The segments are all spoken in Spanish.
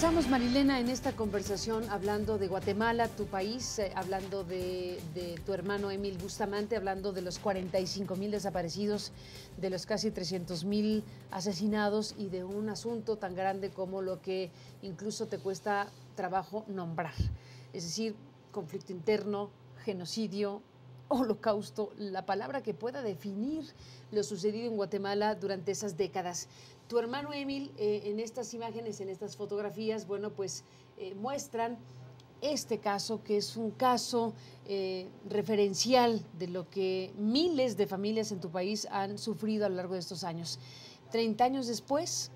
Empezamos, Marilena, en esta conversación hablando de Guatemala, tu país, hablando de tu hermano Emil Bustamante, hablando de los 45,000 desaparecidos, de los casi 300,000 asesinados y de un asunto tan grande como lo que incluso te cuesta trabajo nombrar. Es decir, conflicto interno, genocidio, holocausto, la palabra que pueda definir lo sucedido en Guatemala durante esas décadas. Tu hermano Emil, en estas imágenes, en estas fotografías, bueno, pues muestran este caso, que es un caso referencial de lo que miles de familias en tu país han sufrido a lo largo de estos años. 30 años después,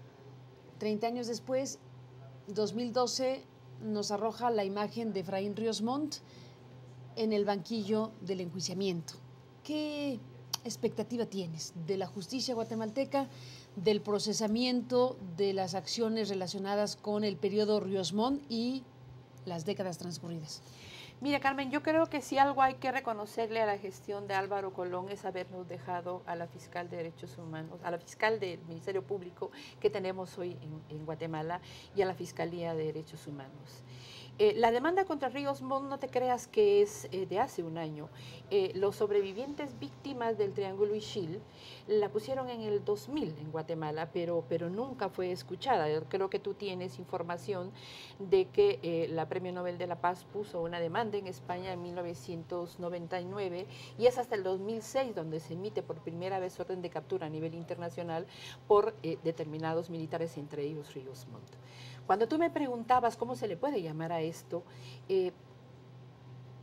2012, nos arroja la imagen de Efraín Ríos Montt en el banquillo del enjuiciamiento. ¿Qué expectativa tienes de la justicia guatemalteca, del procesamiento de las acciones relacionadas con el periodo Ríos Montt y las décadas transcurridas? Mira, Carmen, yo creo que si algo hay que reconocerle a la gestión de Álvaro Colón es habernos dejado a la fiscal de Derechos Humanos, a la fiscal del Ministerio Público que tenemos hoy en Guatemala y a la Fiscalía de Derechos Humanos. La demanda contra Ríos Montt, no te creas que es de hace un año. Los sobrevivientes víctimas del Triángulo Ixil la pusieron en el 2000 en Guatemala, pero nunca fue escuchada. Yo creo que tú tienes información de que la Premio Nobel de la Paz puso una demanda en España en 1999 y es hasta el 2006 donde se emite por primera vez orden de captura a nivel internacional por determinados militares, entre ellos Ríos Montt. Cuando tú me preguntabas cómo se le puede llamar a esto,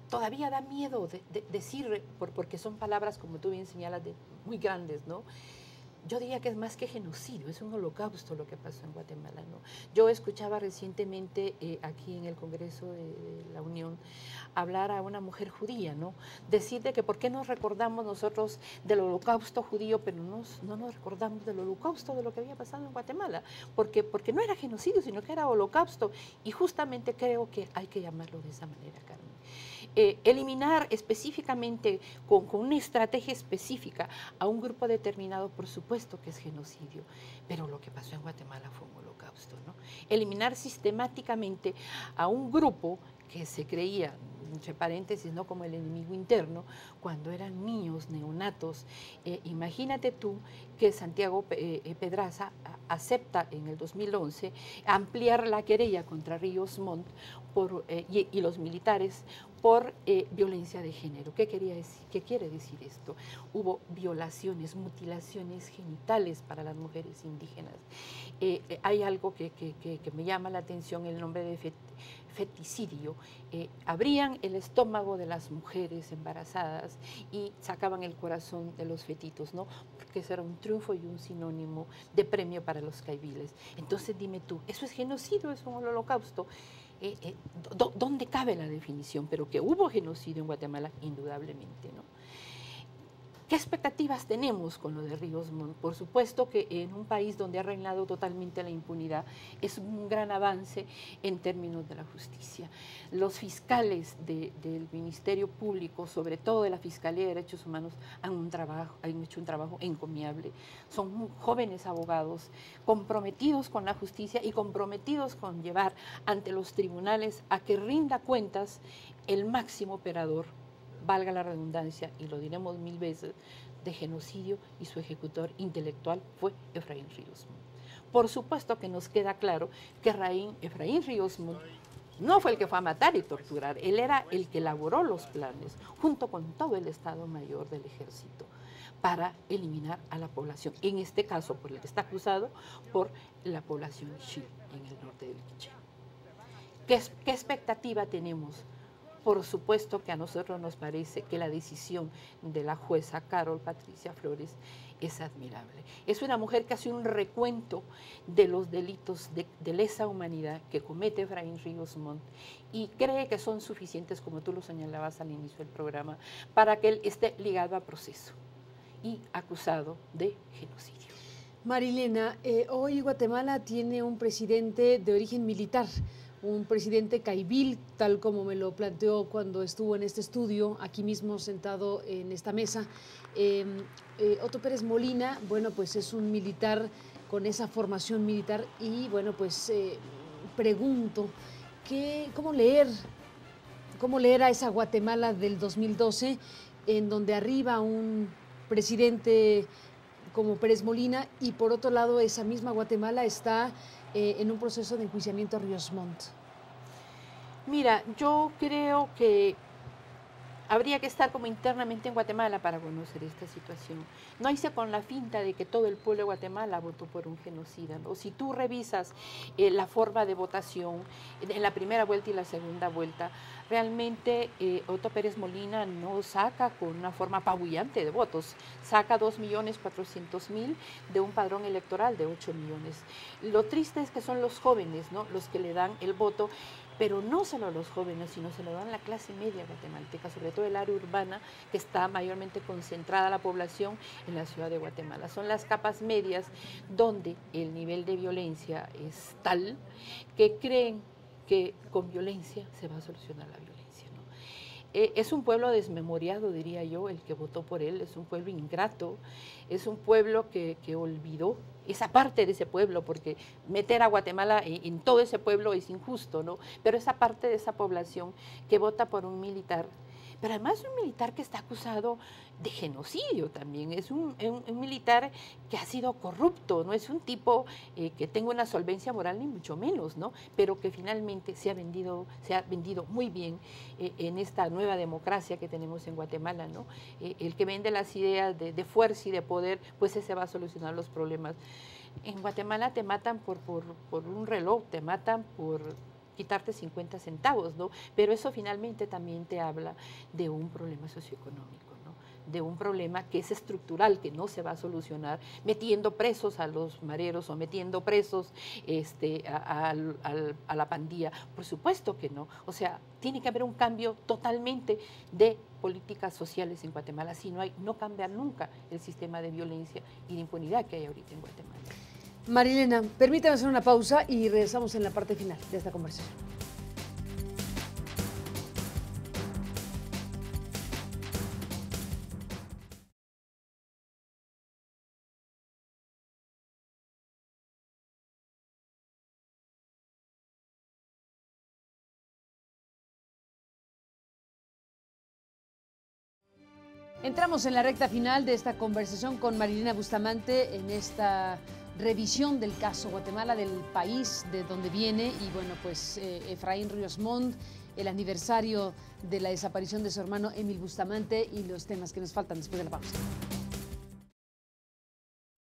todavía da miedo decir, porque son palabras, como tú bien señalas, muy grandes, ¿no? Yo diría que es más que genocidio, es un holocausto lo que pasó en Guatemala, ¿no? Yo escuchaba recientemente aquí en el Congreso de la Unión hablar a una mujer judía, ¿no? Decir de que por qué nos recordamos nosotros del holocausto judío, pero no nos recordamos del holocausto de lo que había pasado en Guatemala, porque no era genocidio, sino que era holocausto, y justamente creo que hay que llamarlo de esa manera, Carmen. Eliminar específicamente con una estrategia específica a un grupo determinado, por supuesto que es genocidio, pero lo que pasó en Guatemala fue un holocausto, ¿no? Eliminar sistemáticamente a un grupo que se creía, entre paréntesis, no como el enemigo interno, cuando eran niños, neonatos. Imagínate tú que Santiago Pedraza acepta en el 2011 ampliar la querella contra Ríos Montt y los militares por violencia de género. ¿Qué quiere decir esto? Hubo violaciones, mutilaciones genitales para las mujeres indígenas. Hay algo que me llama la atención, el nombre de feticidio. Abrían el estómago de las mujeres embarazadas y sacaban el corazón de los fetitos, ¿no? Porque eso era un triunfo y un sinónimo de premio para los caiviles. Entonces dime tú, ¿eso es genocidio? ¿Es un holocausto? ¿Dónde cabe la definición? Pero que hubo genocidio en Guatemala, indudablemente, ¿no? ¿Qué expectativas tenemos con lo de Ríos Montt? Por supuesto que en un país donde ha reinado totalmente la impunidad es un gran avance en términos de la justicia. Los fiscales del Ministerio Público, sobre todo de la Fiscalía de Derechos Humanos, han hecho un trabajo encomiable. Son jóvenes abogados comprometidos con la justicia y comprometidos con llevar ante los tribunales a que rinda cuentas el máximo operador, valga la redundancia, y lo diremos 1000 veces, de genocidio, y su ejecutor intelectual fue Efraín Ríos Montt. Por supuesto que nos queda claro que Efraín Ríos Montt no fue el que fue a matar y torturar, él era el que elaboró los planes, junto con todo el Estado Mayor del Ejército, para eliminar a la población, en este caso por el que está acusado, por la población Ixil en el norte del Quiché. ¿Qué expectativa tenemos? Por supuesto que a nosotros nos parece que la decisión de la jueza Carol Patricia Flores es admirable. Es una mujer que hace un recuento de los delitos de lesa humanidad que comete Efraín Ríos Montt y cree que son suficientes, como tú lo señalabas al inicio del programa, para que él esté ligado a proceso y acusado de genocidio. Marilena, hoy Guatemala tiene un presidente de origen militar, un presidente caivil, tal como me lo planteó cuando estuvo en este estudio, aquí mismo sentado en esta mesa. Otto Pérez Molina, bueno, pues es un militar con esa formación militar y, bueno, pues pregunto, ¿cómo leer a esa Guatemala del 2012, en donde arriba un presidente como Pérez Molina y por otro lado esa misma Guatemala está en un proceso de enjuiciamiento a Ríos Montt? Mira, yo creo que habría que estar como internamente en Guatemala para conocer esta situación. No hice con la finta de que todo el pueblo de Guatemala votó por un genocida, ¿no? Si tú revisas la forma de votación en la primera vuelta y la segunda vuelta, realmente Otto Pérez Molina no saca con una forma apabullante de votos, saca 2.400.000 de un padrón electoral de 8 millones. Lo triste es que son los jóvenes, ¿no?, los que le dan el voto, pero no solo a los jóvenes, sino se lo dan a la clase media guatemalteca, sobre todo el área urbana, que está mayormente concentrada la población en la ciudad de Guatemala. Son las capas medias donde el nivel de violencia es tal que creen que con violencia se va a solucionar la violencia, ¿no? Es un pueblo desmemoriado, diría yo, el que votó por él, es un pueblo ingrato, es un pueblo que olvidó esa parte de ese pueblo, porque meter a Guatemala en todo ese pueblo es injusto, ¿no? Pero esa parte de esa población que vota por un militar, pero además un militar que está acusado de genocidio también, es un militar que ha sido corrupto, no es un tipo que tenga una solvencia moral ni mucho menos, ¿no? Pero que finalmente se ha vendido muy bien en esta nueva democracia que tenemos en Guatemala, ¿no? El que vende las ideas de fuerza y de poder, pues ese va a solucionar los problemas. En Guatemala te matan por un reloj, te matan por quitarte 50 centavos, ¿no? Pero eso finalmente también te habla de un problema socioeconómico, ¿no? De un problema que es estructural, que no se va a solucionar metiendo presos a los mareros o metiendo presos a la pandilla. Por supuesto que no. O sea, tiene que haber un cambio totalmente de políticas sociales en Guatemala. Si no cambia nunca el sistema de violencia y de impunidad que hay ahorita en Guatemala. Marilena, permítame hacer una pausa y regresamos en la parte final de esta conversación. Entramos en la recta final de esta conversación con Marilena Bustamante en esta revisión del caso Guatemala, del país de donde viene, y bueno, pues Efraín Ríos Montt, el aniversario de la desaparición de su hermano Emil Bustamante y los temas que nos faltan después de la pausa.